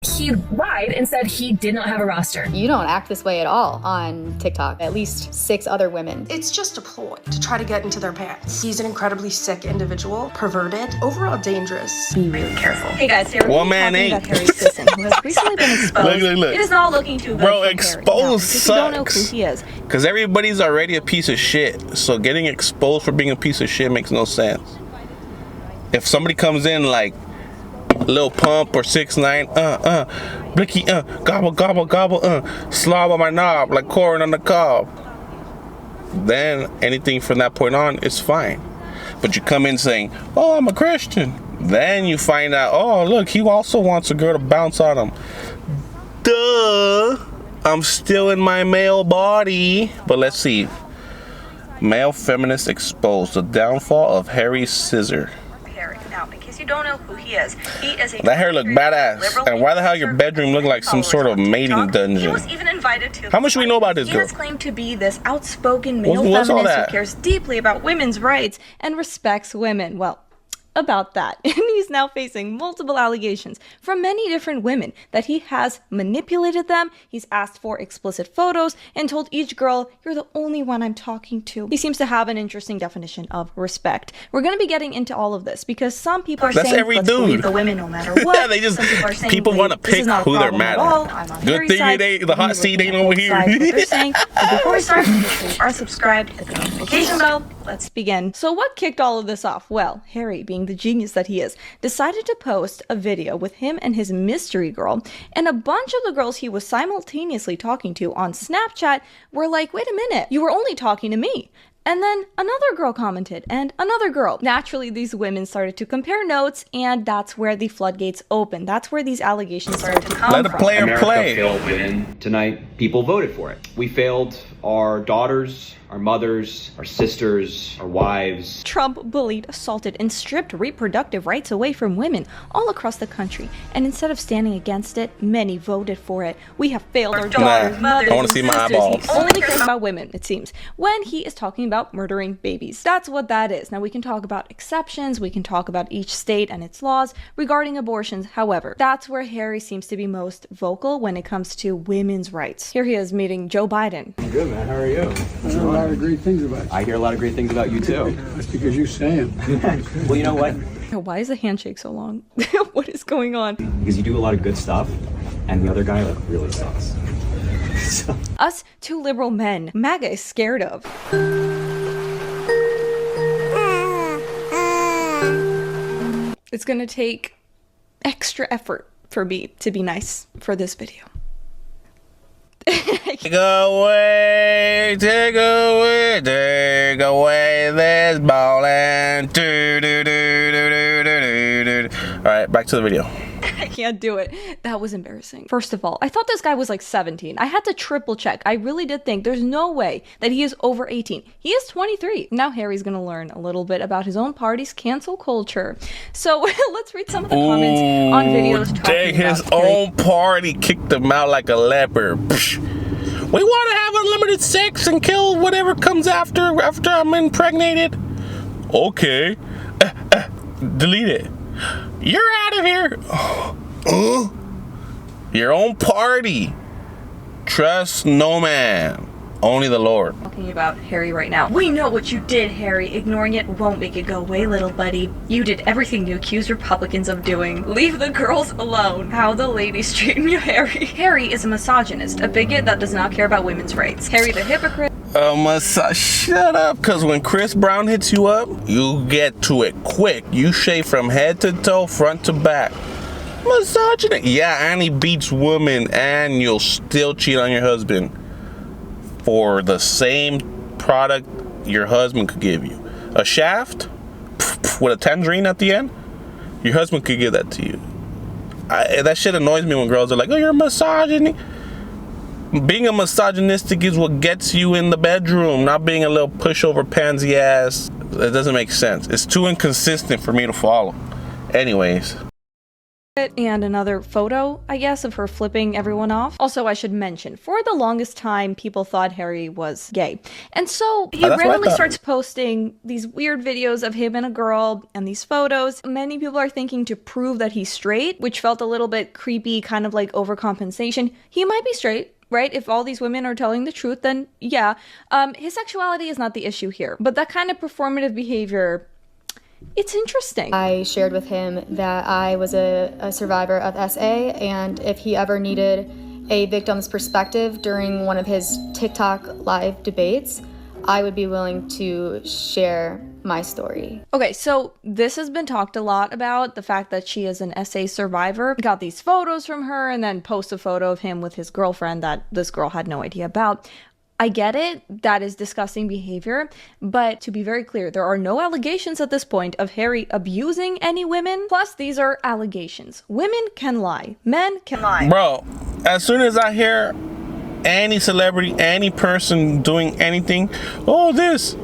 He lied and said he did not have a roster. You don't act this way at all on TikTok. At least 6 other women. It's just a ploy to try to get into their pants. He's an incredibly sick individual, perverted, overall dangerous. Be really careful. Hey guys, here One man talking ain't. about Harry Sisson, who has recently been exposed. Look. It is not looking too good Bro, for exposed Harry. Now, if you don't know sucks. who he is. Because everybody's already a piece of shit. So getting exposed for being a piece of shit makes no sense. If somebody comes in like Lil Pump or 6ix9ine, Blicky, gobble, gobble, gobble, slob on my knob like corn on the cob, then anything from that point on is fine. But you come in saying, oh, I'm a Christian. Then you find out, oh, look, he also wants a girl to bounce on him. Duh. I'm still in my male body. But let's see. Male feminist exposed. The downfall of Harry Sisson. Now, in case you don't know who he is a that hair look badass. And why the hell your bedroom look like some sort of mating dungeon? He was even invited to. How much do we know about this girl? He has claimed to be this outspoken male What's all feminist that? who cares deeply about women's rights and respects women. Well, about that. And he's now facing multiple allegations from many different women that he has manipulated them, he's asked for explicit photos, and told each girl, you're the only one I'm talking to. He seems to have an interesting definition of respect. We're going to be getting into all of this because some people are saying, every let's dude. believe the women no matter what. Yeah, they just, Some people are saying, people want to this is pick not a who they're problem mad at all. at. I'm on Good Harry's thing side. it ain't, the hot We're seat looking ain't at over both here. sides, what they're saying. But before we start, make sure you are subscribed, hit the notification bell. Let's begin. So what kicked all of this off? Well, Harry, being the genius that he is, decided to post a video with him and his mystery girl, and a bunch of the girls he was simultaneously talking to on Snapchat were like, wait a minute, you were only talking to me. And then another girl commented, and another girl. Naturally, these women started to compare notes, and that's where the floodgates opened. That's where these allegations started to come Let a from. player America play. failed women tonight. People voted for it. We failed our daughters, our mothers, our sisters, our wives. Trump bullied, assaulted, and stripped reproductive rights away from women all across the country. And instead of standing against it, many voted for it. We have failed our daughters, mothers, I wanna and see my sisters. eyeballs. He only cares about women, it seems, when he is talking about murdering babies. That's what that is. Now, we can talk about exceptions, we can talk about each state and its laws regarding abortions. However, that's where Harry seems to be most vocal when it comes to women's rights. Here he is meeting Joe Biden. I'm good, man. How are you? I hear a lot of great things about you. I hear a lot of great things about you too. That's because you say them. Well, you know what? Why is the handshake so long? What is going on? Because you do a lot of good stuff, and the other guy like really sucks. So. Us two liberal men MAGA is scared of. It's gonna take extra effort for me to be nice for this video. Take away this ballin'. Alright, back to the video. I can't do it. That was embarrassing. First of all, I thought this guy was like 17. I had to triple check. I really did think there's no way that he is over 18. He is 23. Now Harry's gonna learn a little bit about his own party's cancel culture. So let's read some of the comments on videos talking Dang, his about Harry. own party kicked him out like a leper. Psh. We want to have unlimited sex and kill whatever comes after I'm impregnated. Okay. Delete it. You're out of here. Your own party. Trust no man. Only the Lord. Talking about Harry right now. We know what you did, Harry. Ignoring it won't make it go away, little buddy. You did everything you accused Republicans of doing. Leave the girls alone. How the ladies treat you, Harry. Harry is a misogynist, a bigot that does not care about women's rights. Harry the hypocrite. Shut up, because when Chris Brown hits you up, you get to it quick. You shave from head to toe, front to back. Misogynist. Yeah, and he beats women, and you'll still cheat on your husband for the same product your husband could give you. A shaft with a tangerine at the end, your husband could give that to you. That shit annoys me when girls are like, oh, you're misogyny. Being a misogynistic is what gets you in the bedroom, not being a little pushover pansy ass. It doesn't make sense. It's too inconsistent for me to follow. Anyways. and another photo, I guess, of her flipping everyone off. Also, I should mention, for the longest time, people thought Harry was gay. And so he randomly starts posting these weird videos of him and a girl and these photos. Many people are thinking to prove that he's straight, which felt a little bit creepy, kind of like overcompensation. He might be straight, right? If all these women are telling the truth, then yeah. His sexuality is not the issue here, but that kind of performative behavior, it's interesting. I shared with him that I was a survivor of SA, and if he ever needed a victim's perspective during one of his TikTok live debates, I would be willing to share my story. Okay, so this has been talked a lot about, the fact that she is an SA survivor. Got these photos from her and then post a photo of him with his girlfriend that this girl had no idea about. I get it, that is disgusting behavior, but to be very clear, there are no allegations at this point of Harry abusing any women. Plus, these are allegations. Women can lie. Men can lie. Bro, as soon as I hear any celebrity, any person doing anything, this,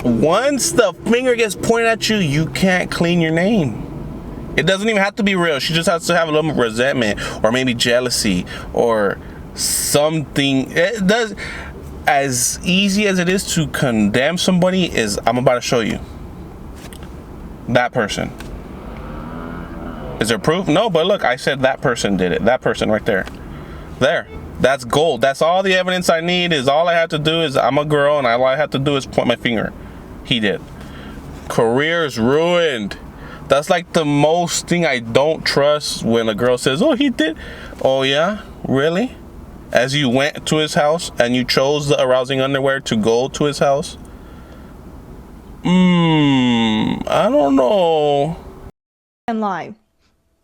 once the finger gets pointed at you, you can't clean your name. It doesn't even have to be real. She just has to have a little bit of resentment or maybe jealousy or something. It does. As easy as it is to condemn somebody is, I'm about to show you that person. Is there proof? No, but look, I said that person did it. That person right there. There. That's gold. That's all the evidence I need. Is all I have to do is, I'm a girl and all I have to do is point my finger. He did. Career is ruined. That's like the most thing I don't trust when a girl says, oh, he did. Oh yeah? Really? As you went to his house and you chose the arousing underwear to go to his house? I don't know. And lie.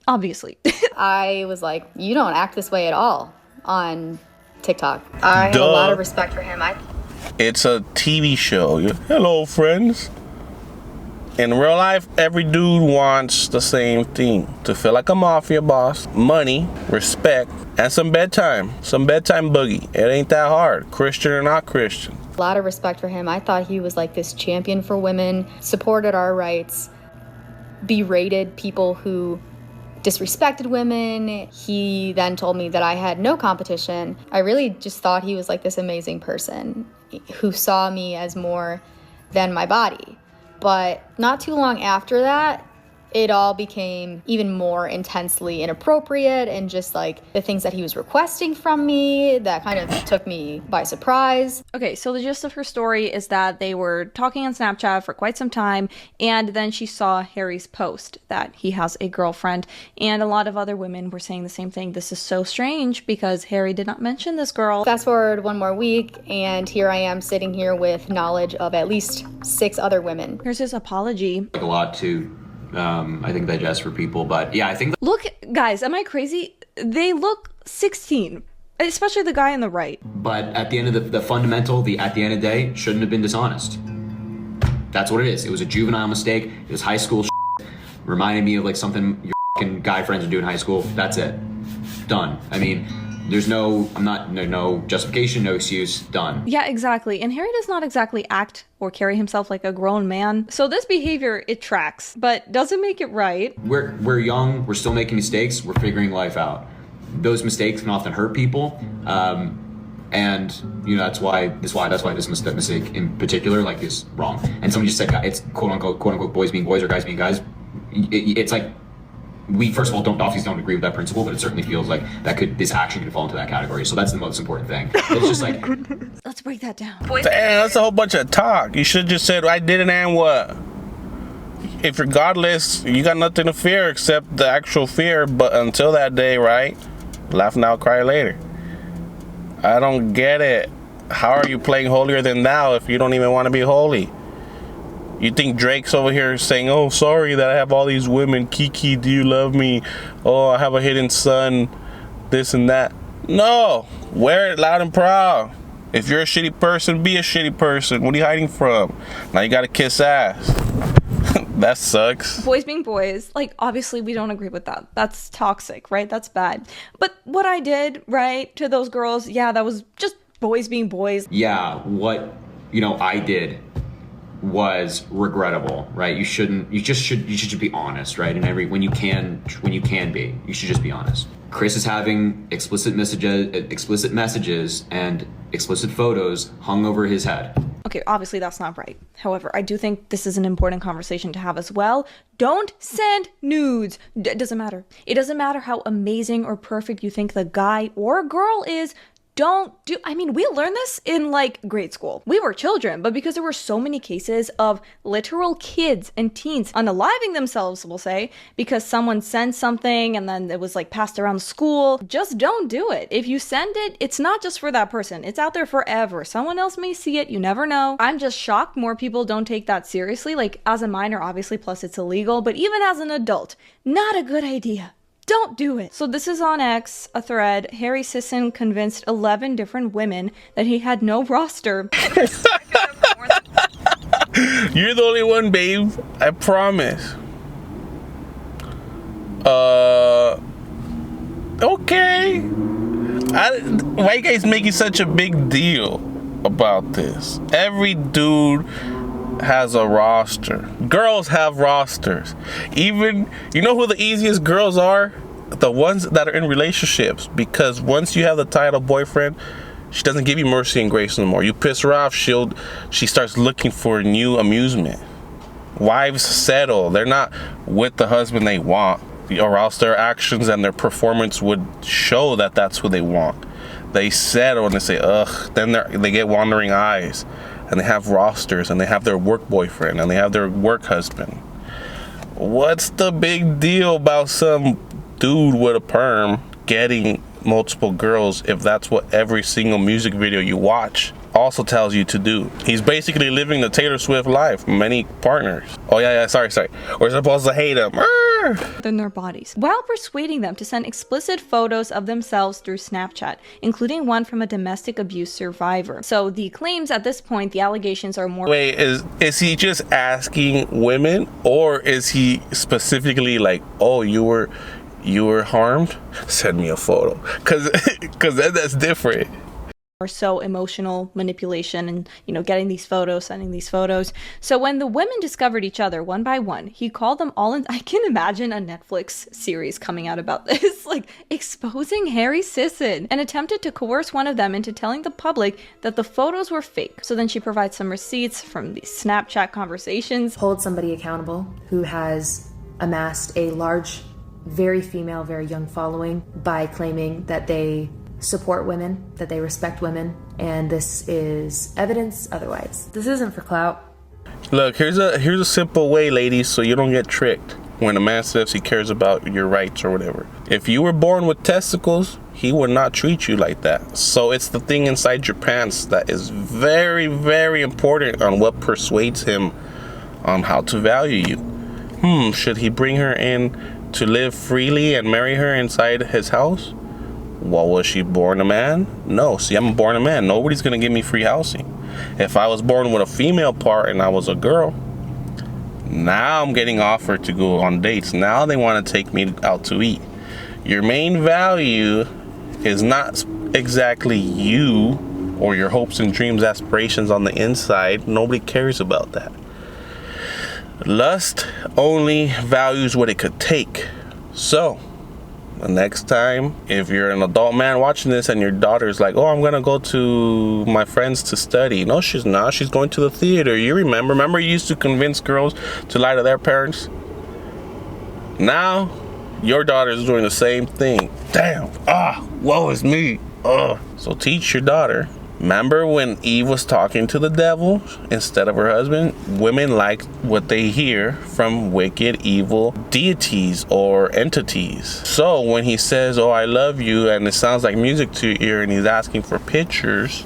Obviously. I was like, you don't act this way at all on TikTok. I have a lot of respect for him. It's a TV show. Hello, friends. In real life, every dude wants the same thing. To feel like a mafia boss, money, respect, and some bedtime. Some bedtime boogie. It ain't that hard, Christian or not Christian. A lot of respect for him. I thought he was like this champion for women, supported our rights, berated people who disrespected women. He then told me that I had no competition. I really just thought he was like this amazing person who saw me as more than my body. But not too long after that, it all became even more intensely inappropriate, and just like the things that he was requesting from me that kind of took me by surprise. Okay, so the gist of her story is that they were talking on Snapchat for quite some time, and then she saw Harry's post that he has a girlfriend, and a lot of other women were saying the same thing. This is so strange because Harry did not mention this girl. Fast forward one more week, and here I am sitting here with knowledge of at least 6 other women. Here's his apology. Like a lot to I think digest for people, but yeah, I think Look, guys, am I crazy? They look 16, especially the guy on the right. But at the end of the fundamental, at the end of the day, shouldn't have been dishonest. That's what it is. It was a juvenile mistake. It was high school shit. Reminded me of like something your fucking guy friends would do in high school. That's it. Done. I mean, there's no justification, no excuse, done. Yeah, exactly. And Harry does not exactly act or carry himself like a grown man. So this behavior, it tracks, but doesn't make it right. We're young, we're still making mistakes, we're figuring life out. Those mistakes can often hurt people. And that's why this mistake in particular is wrong. And someone just said it's quote unquote boys being boys or guys being guys. It's like, we first of all don't agree with that principle, but it certainly feels like this action could fall into that category. So that's the most important thing. It's just like, let's break that down. Damn, that's a whole bunch of talk. You should just said I did it and what? If you're godless, you got nothing to fear except the actual fear. But until that day, right? Laugh now, cry later. I don't get it. How are you playing holier than thou if you don't even want to be holy? You think Drake's over here saying, oh, sorry that I have all these women. Kiki, do you love me? Oh, I have a hidden son. This and that. No. Wear it loud and proud. If you're a shitty person, be a shitty person. What are you hiding from? Now you gotta kiss ass. That sucks. Boys being boys. Obviously we don't agree with that. That's toxic, right? That's bad. But what I did, right, to those girls, yeah, that was just boys being boys. Yeah, what, I did was regrettable, right? You should just be honest, right? And when you can be, you should just be honest. Chris is having explicit messages and explicit photos hung over his head. Okay, obviously that's not right. However, I do think this is an important conversation to have as well. Don't send nudes. It doesn't matter. It doesn't matter how amazing or perfect you think the guy or girl is. We learned this in like grade school. We were children, but because there were so many cases of literal kids and teens unaliving themselves, we'll say, because someone sent something and then it was like passed around school, just don't do it. If you send it, it's not just for that person. It's out there forever. Someone else may see it. You never know. I'm just shocked more people don't take that seriously. Like as a minor, obviously, plus it's illegal, but even as an adult, not a good idea. Don't do it. So this is on X, a thread. Harry Sisson convinced 11 different women that he had no roster. You're the only one, babe. I promise. Okay. Why you guys making such a big deal about this? Every dude has a roster. Girls have rosters. Even, you know who the easiest girls are? The ones that are in relationships. Because once you have the title boyfriend, she doesn't give you mercy and grace no more. You piss her off, she starts looking for new amusement. Wives settle. They're not with the husband they want, or else their actions and their performance would show that that's who they want. They settle and they say, ugh. Then they get wandering eyes. And they have rosters, and they have their work boyfriend, and they have their work husband. What's the big deal about some dude with a perm getting multiple girls if that's what every single music video you watch also tells you to do? He's basically living the Taylor Swift life, many partners. Oh yeah, sorry. We're supposed to hate him. In their bodies, while persuading them to send explicit photos of themselves through Snapchat, including one from a domestic abuse survivor. So the claims at this point, the allegations are more... Wait, is he just asking women, or is he specifically like, oh, you were harmed? Send me a photo. Cause that's different. Or so emotional manipulation and, getting these photos, sending these photos. So when the women discovered each other one by one, he called them all in. I can imagine a Netflix series coming out about this, like exposing Harry Sisson, and attempted to coerce one of them into telling the public that the photos were fake. So then she provides some receipts from these Snapchat conversations. Hold somebody accountable who has amassed a large, very female, very young following by claiming that they support women, that they respect women, and this is evidence otherwise. This isn't for clout. Look, here's a simple way, ladies, so you don't get tricked when a man says he cares about your rights or whatever. If you were born with testicles, he would not treat you like that. So it's the thing inside your pants that is very, very important on what persuades him on how to value you. Should he bring her in to live freely and marry her inside his house? Well, was she born a man? No. See, I'm born a man. Nobody's going to give me free housing. If I was born with a female part and I was a girl, now I'm getting offered to go on dates. Now they want to take me out to eat. Your main value is not exactly you or your hopes and dreams, aspirations on the inside. Nobody cares about that. Lust only values what it could take. So, the next time, if you're an adult man watching this and your daughter's like, oh, I'm gonna go to my friends to study. No, she's not. She's going to the theater. You remember you used to convince girls to lie to their parents? Now, your daughter is doing the same thing. Damn. Woe is me. So teach your daughter. Remember when Eve was talking to the devil instead of her husband? Women like what they hear from wicked, evil deities or entities. So when he says, oh, I love you, and it sounds like music to your ear, and he's asking for pictures,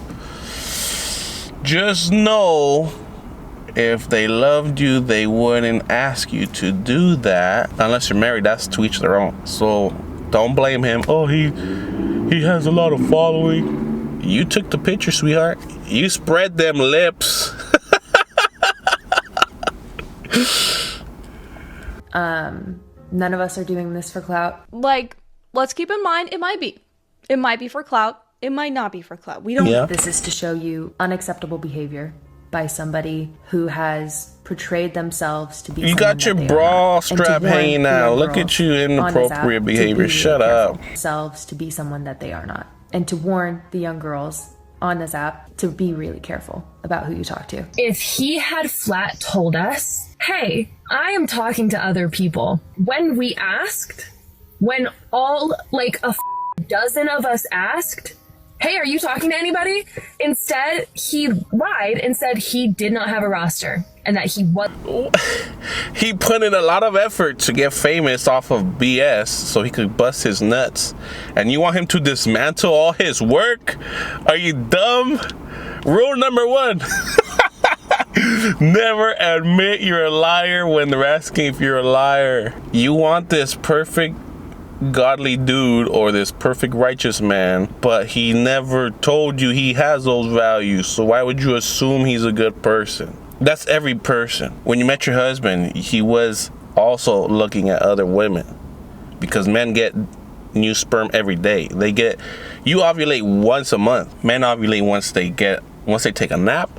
just know if they loved you, they wouldn't ask you to do that. Unless you're married, that's to each their own. So don't blame him. Oh, he has a lot of following. You took the picture, sweetheart. You spread them lips. None of us are doing this for clout. Like, let's keep in mind, it might be. It might be for clout. It might not be for clout. We don't. Yeah. This is to show you unacceptable behavior by somebody who has portrayed themselves to be You someone got that your they are bra not. And to strap warn hanging the out. young Look girls at you, on this app inappropriate to be behavior. really Shut careful up. themselves to be someone that they are not. And to warn the young girls on this app to be really careful about who you talk to. If he had flat told us, hey, I am talking to other people, when we asked, when all like a dozen of us asked, hey, are you talking to anybody? Instead, he lied and said he did not have a roster and that he was. He put in a lot of effort to get famous off of BS so he could bust his nuts. And you want him to dismantle all his work? Are you dumb? Rule number 1. Never admit you're a liar when they're asking if you're a liar. You want this perfect godly dude or this perfect righteous man, but he never told you he has those values, so why would you assume he's a good person? That's every person. When you met your husband, he was also looking at other women, because men get new sperm every day. You ovulate once a month. Men ovulate once they take a nap,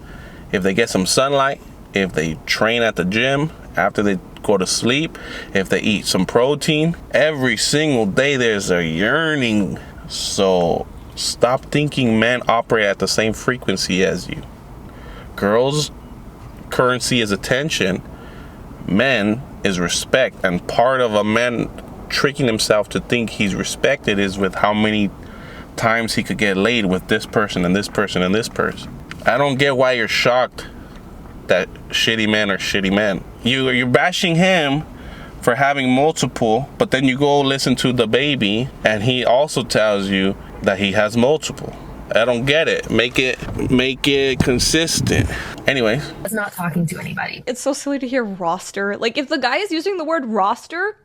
if they get some sunlight, if they train at the gym, after they go to sleep, if they eat some protein. Every single day there's a yearning. So stop thinking men operate at the same frequency as you. Girls' currency is attention. Men is respect. And part of a man tricking himself to think he's respected is with how many times he could get laid with this person and this person and this person. I don't get why you're shocked that shitty men are shitty men. You're bashing him for having multiple, but then you go listen to the baby and he also tells you that he has multiple. I don't get it. Make it consistent. Anyway, was not talking to anybody. It's so silly to hear roster. Like, if the guy is using the word roster,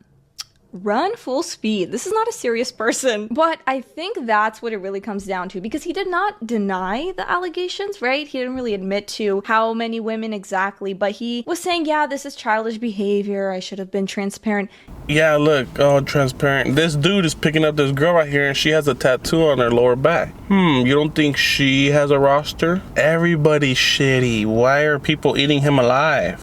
run full speed. This is not a serious person. But I think that's what it really comes down to, because he did not deny the allegations, right? He didn't really admit to how many women exactly, but he was saying, yeah, this is childish behavior. I should have been transparent. Yeah, look, transparent. This dude is picking up this girl right here and she has a tattoo on her lower back. You don't think she has a roster? Everybody's shitty. Why are people eating him alive?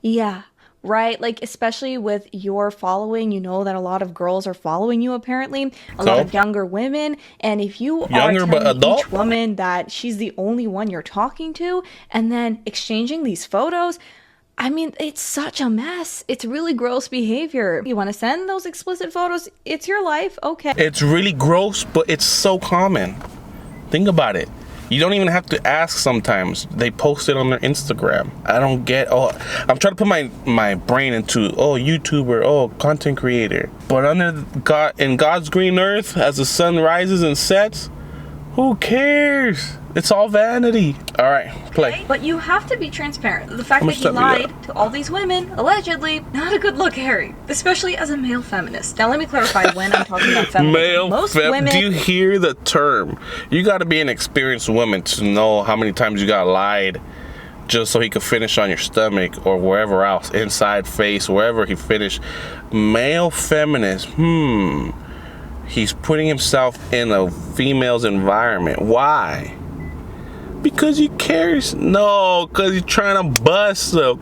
Yeah. Right? Like, especially with your following, you know that a lot of girls are following you, apparently. A lot of younger women. And if you are telling each woman that she's the only one you're talking to and then exchanging these photos, I mean, it's such a mess. It's really gross behavior. You want to send those explicit photos? It's your life. Okay. It's really gross, but it's so common. Think about it. You don't even have to ask sometimes. They post it on their Instagram. I don't get, I'm trying to put my brain into, YouTuber, content creator. But in God's green earth, as the sun rises and sets, who cares? It's all vanity. All right, play. But you have to be transparent. The fact that he lied to all these women, allegedly, not a good look, Harry. Especially as a male feminist. Now let me clarify when I'm talking about feminism. Women. Do you hear the term? You got to be an experienced woman to know how many times you got lied just so he could finish on your stomach or wherever else, inside, face, wherever he finished. Male feminist, he's putting himself in a female's environment. Why? Because he cares? No, because he's trying to bust them.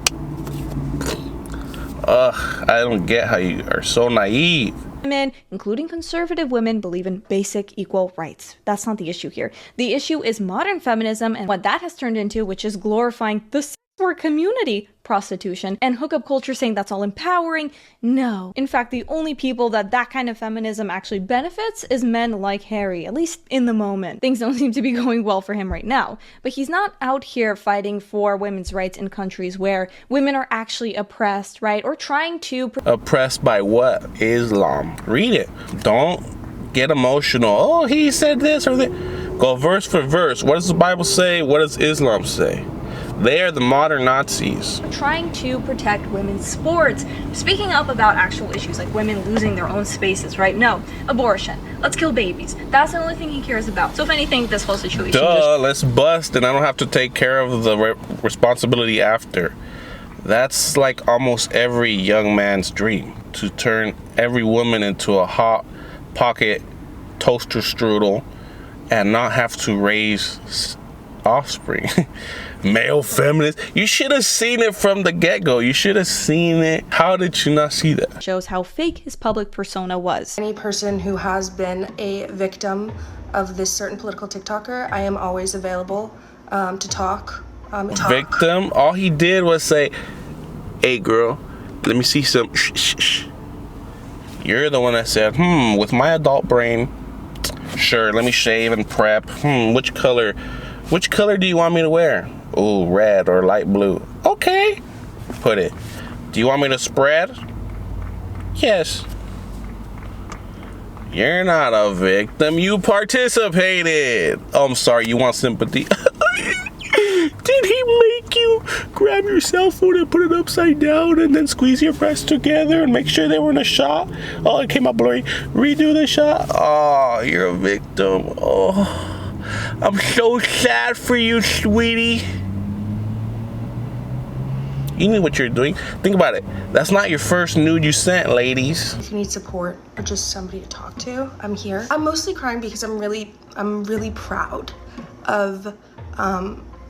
I don't get how you are so naive. Women, including conservative women, believe in basic equal rights. That's not the issue here. The issue is modern feminism and what that has turned into, which is glorifying the sissor community, prostitution, and hookup culture, saying that's all empowering. No. In fact, the only people that kind of feminism actually benefits is men like Harry, at least in the moment. Things don't seem to be going well for him right now. But he's not out here fighting for women's rights in countries where women are actually oppressed, right? Or trying to... Oppressed by what? Islam. Read it. Don't get emotional. He said this or that. Go verse for verse. What does the Bible say? What does Islam say? They are the modern Nazis. Trying to protect women's sports, speaking up about actual issues like women losing their own spaces, right? No. Abortion. Let's kill babies. That's the only thing he cares about. So if anything, this whole situation let's bust and I don't have to take care of the responsibility after. That's like almost every young man's dream, to turn every woman into a hot pocket toaster strudel and not have to raise offspring. Male feminist. You should have seen it from the get-go. You should have seen it. How did you not see that? Shows how fake his public persona was. Any person who has been a victim of this certain political TikToker, I am always available to talk. Victim? All he did was say, hey girl, let me see some shh. You're the one that said, with my adult brain, sure, let me shave and prep. Which color do you want me to wear? Oh, red or light blue. Okay, put it. Do you want me to spread? Yes. You're not a victim, you participated. Oh, I'm sorry, you want sympathy. Did he make you grab your cell phone and put it upside down and then squeeze your breasts together and make sure they were in a shot? Oh, it came out blurry. Redo the shot. Oh, you're a victim. Oh, I'm so sad for you, sweetie. You knew what you're doing. Think about it. That's not your first nude you sent, ladies. If you need support or just somebody to talk to, I'm here. I'm mostly crying because I'm really proud of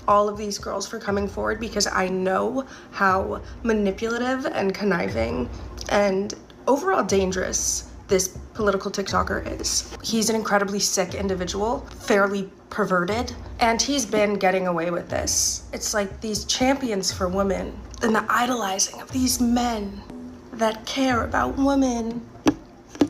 all of these girls for coming forward, because I know how manipulative and conniving and overall dangerous this political TikToker is. He's an incredibly sick individual, fairly perverted, and he's been getting away with this. It's like these champions for women and the idolizing of these men that care about women.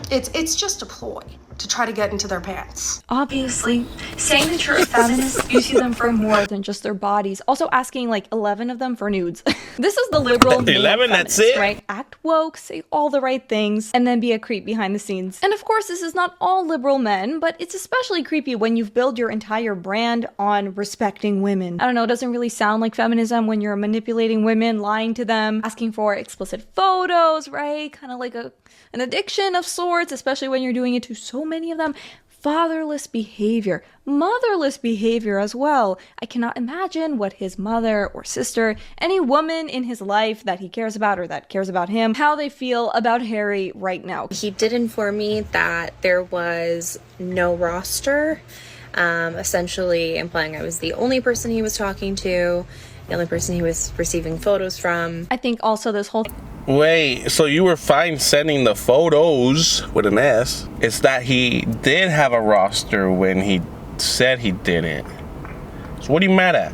It's just a ploy to try to get into their pants. Obviously, saying that you're a feminist, you see them for more than just their bodies. Also asking like 11 of them for nudes. This is the liberal 11, that's it? Right? Act woke, say all the right things, and then be a creep behind the scenes. And of course, this is not all liberal men, but it's especially creepy when you've built your entire brand on respecting women. I don't know, it doesn't really sound like feminism when you're manipulating women, lying to them, asking for explicit photos, right? Kind of like an addiction of sorts, especially when you're doing it to so many of them. Fatherless behavior, motherless behavior as well. I cannot imagine what his mother or sister, any woman in his life that he cares about or that cares about him, how they feel about Harry right now. He did inform me that there was no roster, essentially implying I was the only person he was talking to, the only person he was receiving photos from. I think also this whole Wait, so you were fine sending the photos with an S. It's that he did have a roster when he said he didn't. So what are you mad at?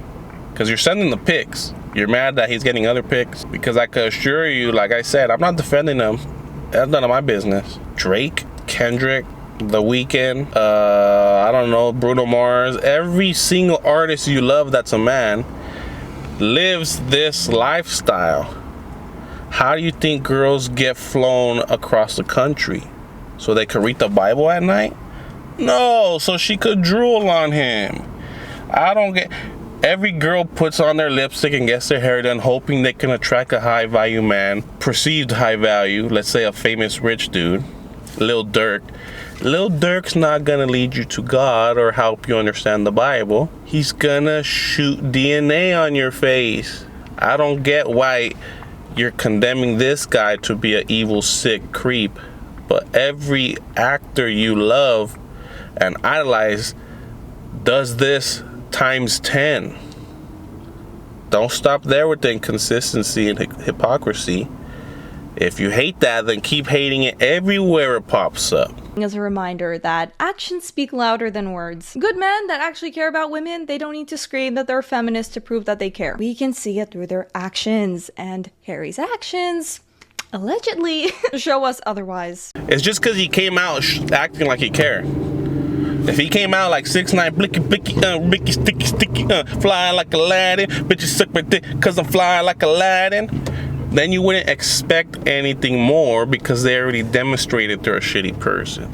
Because you're sending the pics. You're mad that he's getting other pics? Because I could assure you, like I said, I'm not defending him. That's none of my business. Drake, Kendrick, The Weeknd, I don't know, Bruno Mars, every single artist you love that's a man lives this lifestyle. How do you think girls get flown across the country? So they could read the Bible at night? No, so she could drool on him. I don't get... Every girl puts on their lipstick and gets their hair done hoping they can attract a high value man, perceived high value, let's say a famous rich dude, Lil Durk. Lil Durk's not gonna lead you to God or help you understand the Bible. He's gonna shoot DNA on your face. I don't get why you're condemning this guy to be an evil, sick creep, but every actor you love and idolize does this times 10. Don't stop there with the inconsistency and hypocrisy. If you hate that, then keep hating it everywhere it pops up. As a reminder that actions speak louder than words. Good men that actually care about women, they don't need to scream that they're feminists to prove that they care. We can see it through their actions, and Harry's actions allegedly show us otherwise. It's just because he came out acting like he cared. If he came out like 6'9", blicky, Ricky, sticky, flying like Aladdin, bitches suck my dick cause I'm flying like Aladdin, then you wouldn't expect anything more because they already demonstrated they're a shitty person.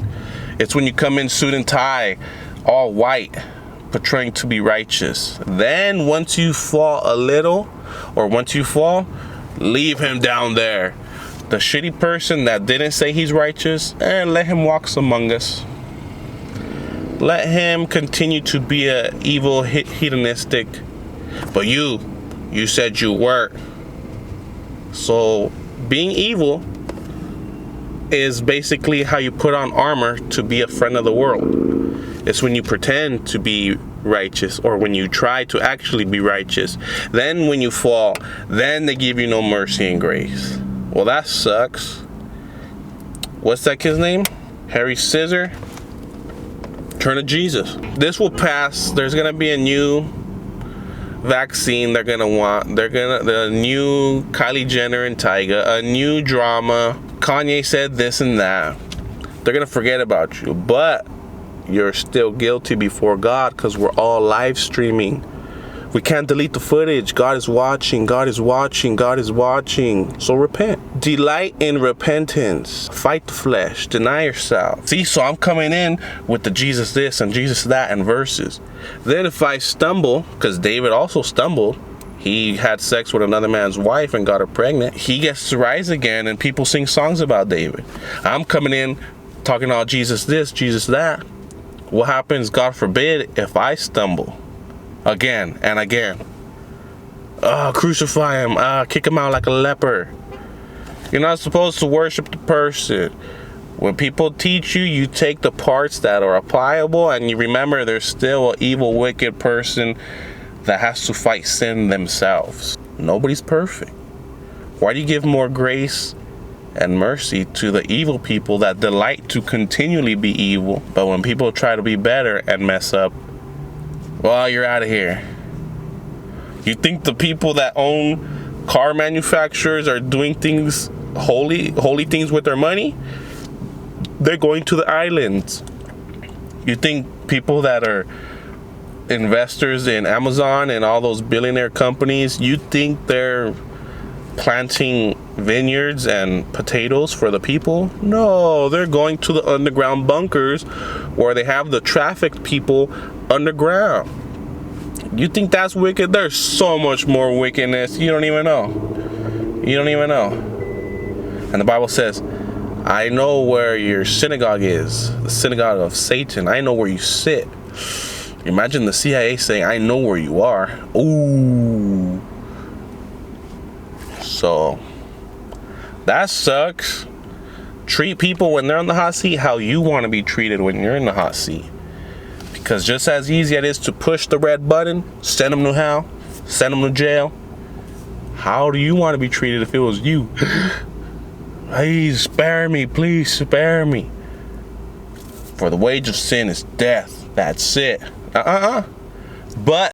It's when you come in suit and tie, all white, portraying to be righteous. Then once you fall a little, or once you fall, leave him down there. The shitty person that didn't say he's righteous, let him walk among us. Let him continue to be a evil, hedonistic. But you said you weren't. So being evil is basically how you put on armor to be a friend of the world. It's when you pretend to be righteous, or when you try to actually be righteous. Then when you fall, then they give you no mercy and grace. Well, that sucks. What's that kid's name? Harry Sisson? Turn to Jesus. This will pass. There's gonna be a new vaccine they're gonna want. The new Kylie Jenner and Tyga, a new drama. Kanye said this and that. They're gonna forget about you, but you're still guilty before God, because we're all live streaming. We can't delete the footage. God is watching. God is watching. God is watching. So repent. Delight in repentance. Fight the flesh. Deny yourself. See, so I'm coming in with the Jesus this and Jesus that and verses. Then if I stumble, because David also stumbled, he had sex with another man's wife and got her pregnant, he gets to rise again and people sing songs about David. I'm coming in talking about Jesus this, Jesus that. What happens, God forbid, if I stumble again and again? Crucify him, kick him out like a leper. You're not supposed to worship the person. When people teach you, you take the parts that are applicable, and you remember there's still an evil, wicked person that has to fight sin themselves. Nobody's perfect. Why do you give more grace and mercy to the evil people that delight to continually be evil? But when people try to be better and mess up, well, you're out of here. You think the people that own car manufacturers are doing things, holy things with their money? They're going to the islands. You think people that are investors in Amazon and all those billionaire companies, you think they're planting vineyards and potatoes for the people? No, they're going to the underground bunkers where they have the trafficked people underground. You think that's wicked? There's so much more wickedness. You don't even know. You don't even know. And the Bible says, I know where your synagogue is, the synagogue of Satan. I know where you sit. Imagine the CIA saying, I know where you are. Ooh. So, that sucks. Treat people when they're on the hot seat how you want to be treated when you're in the hot seat. Because just as easy it is to push the red button, send them to hell, send them to jail, how do you want to be treated if it was you? Please spare me, please spare me. For the wage of sin is death. That's it. But